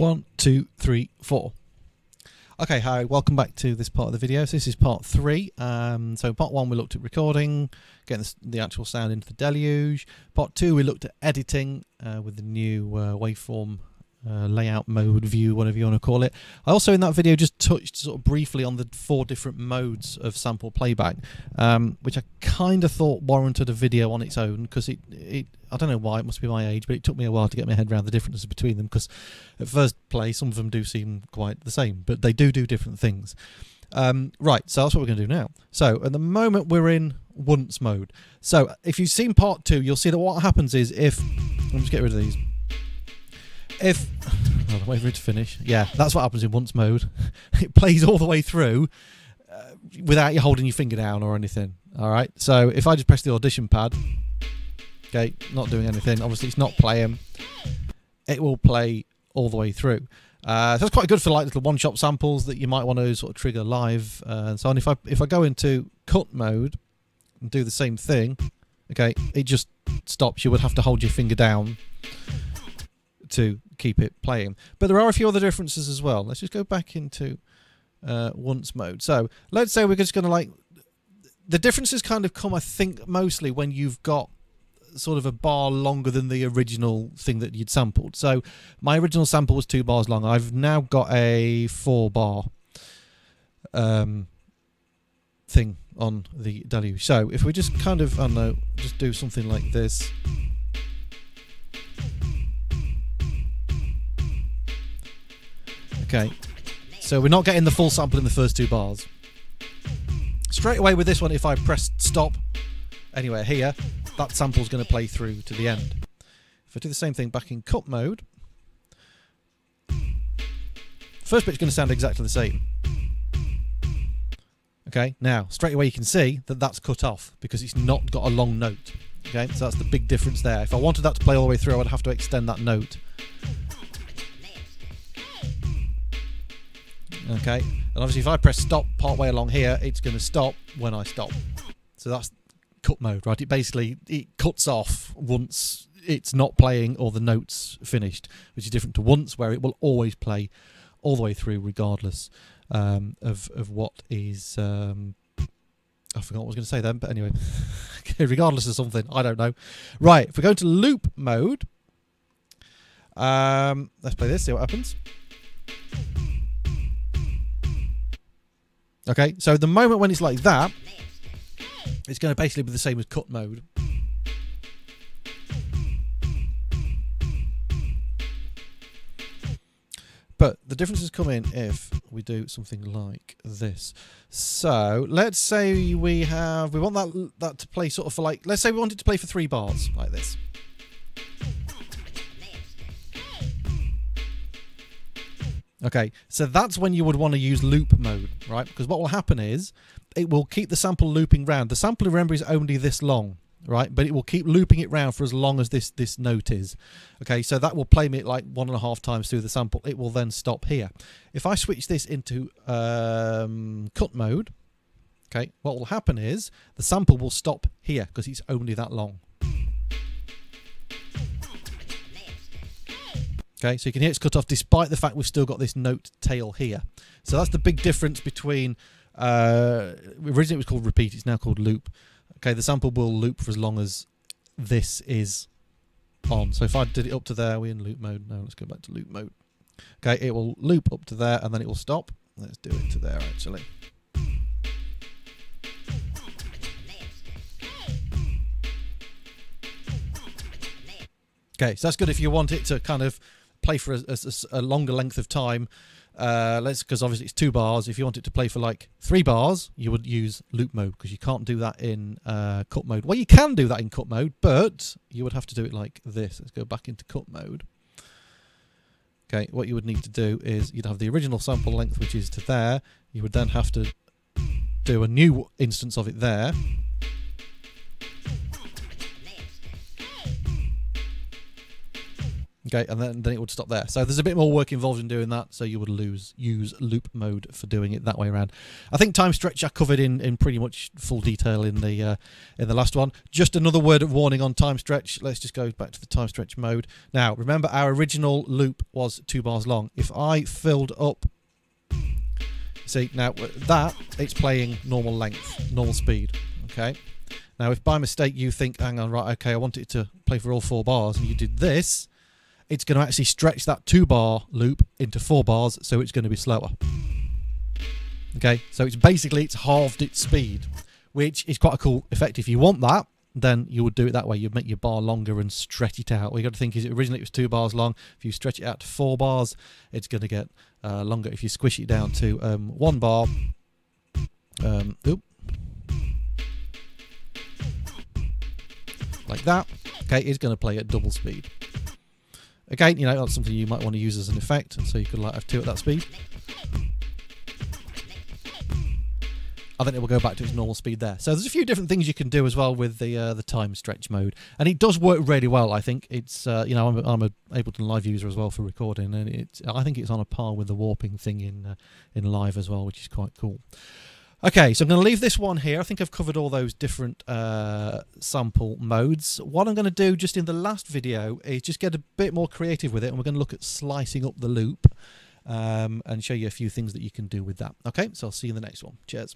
1, 2, 3, 4. Okay, hi, welcome back to this part of the video. So this is part 3. So part 1 we looked at recording, getting the actual sound into the Deluge. Part 2 we looked at editing with the new waveform layout mode, view, whatever you want to call it. I also in that video just touched sort of briefly on the 4 different modes of sample playback, which I kind of thought warranted a video on its own, because it I don't know why, it must be my age, but it took me a while to get my head around the differences between them, because at first play some of them do seem quite the same, but they do different things. Right, so that's what we're going to do now. So at the moment we're in once mode. So if you've seen part 2, you'll see that what happens is if... Let me just get rid of these. If... Oh, wait for it to finish. Yeah, that's what happens in once mode. It plays all the way through without you holding your finger down or anything. Alright, so if I just press the audition pad... Okay, not doing anything. Obviously, it's not playing. It will play all the way through. So it's quite good for like little one-shot samples that you might want to sort of trigger live and so on. If I go into cut mode and do the same thing, okay, it just stops. You would have to hold your finger down to keep it playing. But there are a few other differences as well. Let's just go back into once mode. So let's say we're just going to like... The differences kind of come, I think, mostly when you've got sort of a bar longer than the original thing that you'd sampled. So my original sample was 2 bars long. I've now got a 4 bar thing on the Deluge. So if we just kind of, I don't know, just do something like this. Okay, so we're not getting the full sample in the first 2 bars. Straight away with this one, if I press stop anywhere here, that sample's going to play through to the end. If I do the same thing back in cut mode, first bit's going to sound exactly the same. Okay, now straight away you can see that that's cut off because it's not got a long note. Okay, so that's the big difference there. If I wanted that to play all the way through, I'd have to extend that note. Okay, and obviously if I press stop part way along here, it's going to stop when I stop. So that's cut mode, right? It cuts off once it's not playing or the note's finished, which is different to once, where it will always play all the way through regardless of what is... I forgot what I was going to say then, but anyway. Regardless of something, I don't know. Right, if we go to loop mode, let's play this, see what happens. Okay, so the moment when it's like that, it's going to basically be the same as cut mode. But the differences come in if we do something like this. So let's say we want that to play sort of for like, let's say we want it to play for 3 bars like this. Okay, so that's when you would want to use loop mode, right? Because what will happen is it will keep the sample looping round. The sample, remember, is only this long, right? But it will keep looping it round for as long as this note is. Okay, so that will play me like 1.5 times through the sample. It will then stop here. If I switch this into cut mode, okay, what will happen is the sample will stop here because it's only that long. Okay, so you can hear it's cut off despite the fact we've still got this note tail here. So that's the big difference between, originally it was called repeat, it's now called loop. Okay, the sample will loop for as long as this is on. So if I did it up to there, we're in loop mode. No, let's go back to loop mode. Okay, it will loop up to there and then it will stop. Let's do it to there actually. Okay, so that's good if you want it to kind of play for a longer length of time. Because obviously it's 2 bars. If you want it to play for like 3 bars, you would use loop mode because you can't do that in cut mode. Well, you can do that in cut mode, but you would have to do it like this. Let's go back into cut mode. Okay, what you would need to do is you'd have the original sample length, which is to there. You would then have to do a new instance of it there. Okay, and then it would stop there. So there's a bit more work involved in doing that, so you would use loop mode for doing it that way around. I think time stretch I covered in pretty much full detail in the last one. Just another word of warning on time stretch. Let's just go back to the time stretch mode. Now, remember our original loop was 2 bars long. If I filled up, see, now that, it's playing normal length, normal speed, okay? Now, if by mistake you think, hang on, right, okay, I want it to play for all 4 bars, and you did this, it's going to actually stretch that 2-bar loop into 4 bars, so it's going to be slower. Okay, so it's basically, it's halved its speed, which is quite a cool effect. If you want that, then you would do it that way. You'd make your bar longer and stretch it out. What you got to think is, originally it was 2 bars long. If you stretch it out to 4 bars, it's going to get longer. If you squish it down to 1 bar, like that, okay, it's going to play at double speed. Again, you know, that's something you might want to use as an effect, and so you could like have 2 at that speed. And then it will go back to its normal speed there. So there's a few different things you can do as well with the time stretch mode, and it does work really well. I think it's you know, I'm a Ableton Live user as well for recording, and I think it's on a par with the warping thing in Live as well, which is quite cool. Okay, so I'm going to leave this one here. I think I've covered all those different sample modes. What I'm going to do just in the last video is just get a bit more creative with it, and we're going to look at slicing up the loop and show you a few things that you can do with that. Okay, so I'll see you in the next one. Cheers.